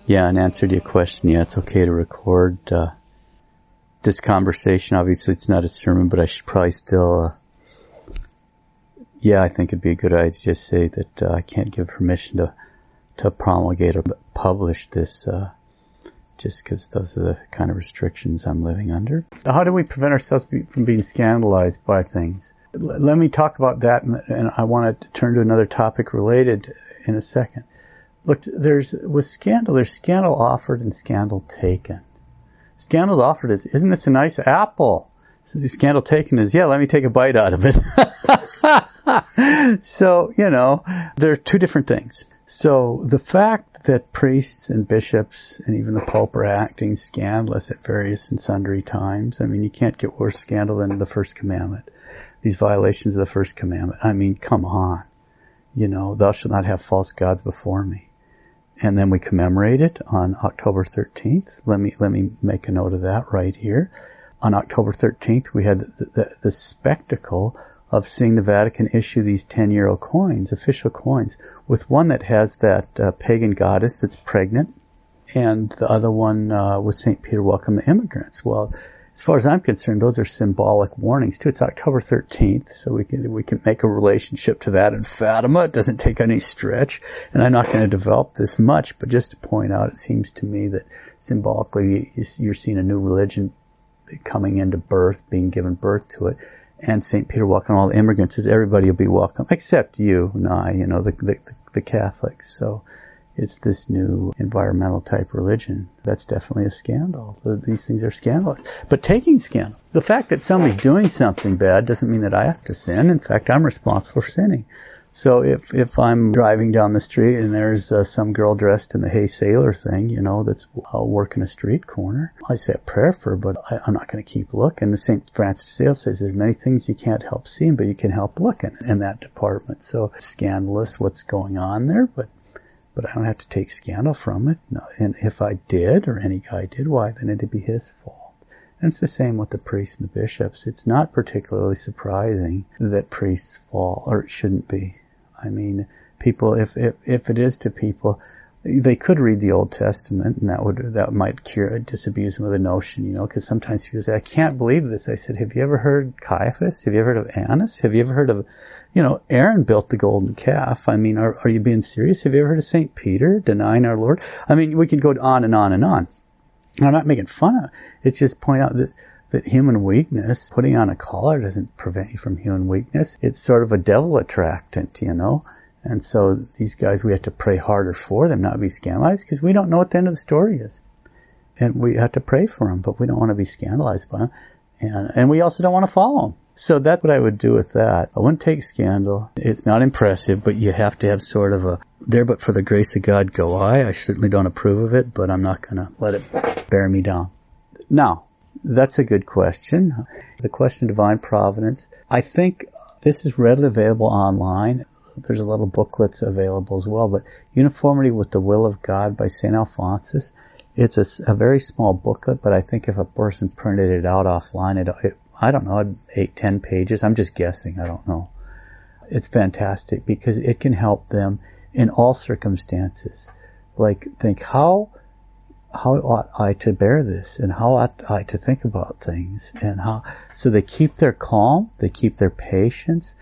Yeah, in answer to your question, yeah, it's okay to record this conversation. Obviously, it's not a sermon, but I should probably still, I think it'd be a good idea to just say that I can't give permission to promulgate or publish this just because those are the kind of restrictions I'm living under. How do we prevent ourselves from being scandalized by things? Let me talk about that, and I want to turn to another topic related in a second. Look, with scandal, there's scandal offered and scandal taken. Scandal offered is, isn't this a nice apple? Scandal taken is, yeah, let me take a bite out of it. So, there are two different things. So the fact that priests and bishops and even the Pope are acting scandalous at various and sundry times, I mean, you can't get worse scandal than the First Commandment. These violations of the First Commandment. I mean, come on. Thou shalt not have false gods before me. And then we commemorate it on October 13th. Let me make a note of that right here. On October 13th, we had the spectacle of seeing the Vatican issue these 10-euro coins, official coins, with one that has that pagan goddess that's pregnant, and the other one with St. Peter welcome the immigrants. Well, as far as I'm concerned, those are symbolic warnings too. It's October 13th, so we can make a relationship to that in Fatima. It doesn't take any stretch, and I'm not going to develop this much, but just to point out, it seems to me that symbolically you're seeing a new religion coming into birth, being given birth to it. And St. Peter welcome all the immigrants says everybody will be welcome, except you and I, the Catholics. So it's this new environmental type religion. That's definitely a scandal. These things are scandalous. But taking scandal, the fact that somebody's doing something bad doesn't mean that I have to sin. In fact, I'm responsible for sinning. So if I'm driving down the street and there's some girl dressed in the Hey Sailor thing, that's working a street corner, I say a prayer for her, but I'm not going to keep looking. The St. Francis de Sales says there's many things you can't help seeing, but you can help looking in that department. So it's scandalous what's going on there, but I don't have to take scandal from it. No, and if I did, or any guy did, why, then it'd be his fault. And it's the same with the priests and the bishops. It's not particularly surprising that priests fall, or it shouldn't be. I mean, people, if it is to people, they could read the Old Testament, and that might disabuse them of the notion, because sometimes people say, I can't believe this. I said, have you ever heard Caiaphas? Have you ever heard of Annas? Have you ever heard of, Aaron built the golden calf. I mean, are you being serious? Have you ever heard of St. Peter denying our Lord? I mean, we could go on and on and on. I'm not making fun of it. It's just point out that human weakness, putting on a collar doesn't prevent you from human weakness. It's sort of a devil attractant, And so these guys, we have to pray harder for them, not be scandalized, because we don't know what the end of the story is. And we have to pray for them, but we don't want to be scandalized by them. And we also don't want to follow them. So that's what I would do with that. I wouldn't take scandal. It's not impressive, but you have to have sort of a, there but for the grace of God go I. I certainly don't approve of it, but I'm not going to let it bear me down. Now, that's a good question. The question of divine providence. I think this is readily available online. There's a little booklets available as well, but Uniformity with the Will of God by St. Alphonsus. It's a very small booklet, but I think if a person printed it out offline, I don't know, 8-10 pages. I'm just guessing. I don't know. It's fantastic because it can help them in all circumstances. Like, think, how ought I to bear this, and how ought I to think about things, and so they keep their calm, they keep their patience,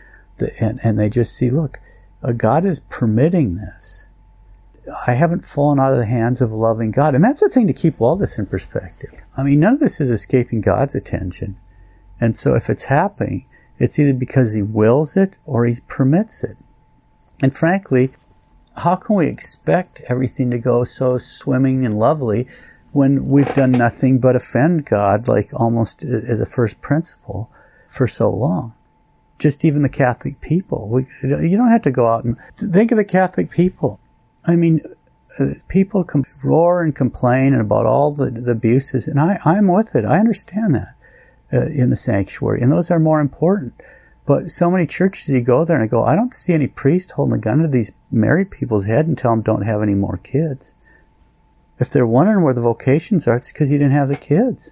and they just see, look, God is permitting this. I haven't fallen out of the hands of a loving God. And that's the thing to keep all this in perspective. I mean, none of this is escaping God's attention. And so if it's happening, it's either because He wills it or He permits it. And frankly, how can we expect everything to go so swimming and lovely when we've done nothing but offend God, like almost as a first principle, for so long? Just even the Catholic people. You don't have to go out and think of the Catholic people. I mean, people roar and complain about all the abuses, and I'm with it. I understand that in the sanctuary, and those are more important. But so many churches, you go there and I go, I don't see any priest holding a gun to these married people's head and tell them don't have any more kids. If they're wondering where the vocations are, it's because you didn't have the kids.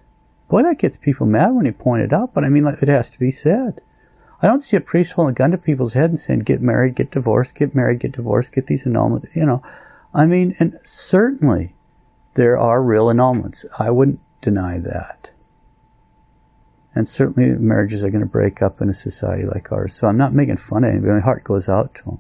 Boy, that gets people mad when you point it out, but I mean, it has to be said. I don't see a priest holding a gun to people's head and saying, get married, get divorced, get married, get divorced, get these annulments, I mean, and certainly there are real annulments. I wouldn't deny that. And certainly marriages are going to break up in a society like ours. So I'm not making fun of anybody. My heart goes out to them.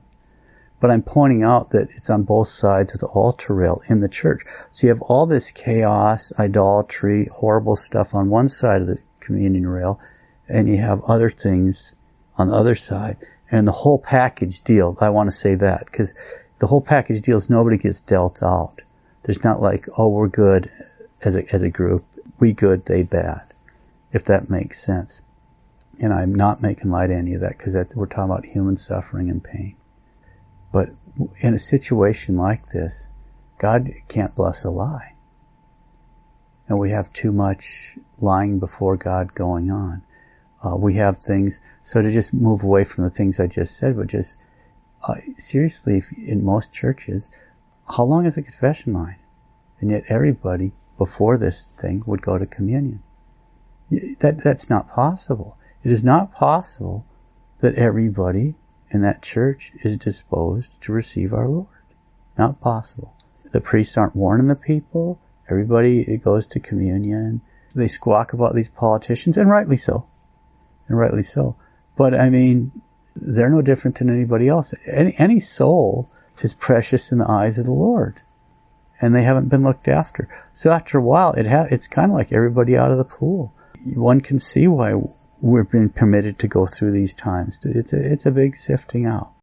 But I'm pointing out that it's on both sides of the altar rail in the church. So you have all this chaos, idolatry, horrible stuff on one side of the communion rail, and you have other things on the other side. And the whole package deal, I want to say that, because the whole package deal is nobody gets dealt out. There's not like, oh, we're good as a group. We good, they bad, if that makes sense. And I'm not making light of any of that, because we're talking about human suffering and pain. But in a situation like this, God can't bless a lie. And we have too much lying before God going on. We have things, so to just move away from the things I just said, but just seriously, in most churches, how long is a confession line? And yet everybody before this thing would go to communion. That's not possible. It is not possible that everybody in that church is disposed to receive our Lord. Not possible. The priests aren't warning the people. Everybody goes to communion. They squawk about these politicians, and rightly so. And rightly so. But I mean, they're no different than anybody else. Any soul is precious in the eyes of the Lord. And they haven't been looked after. So after a while, it's kind of like everybody out of the pool. One can see why we're being permitted to go through these times. It's a big sifting out.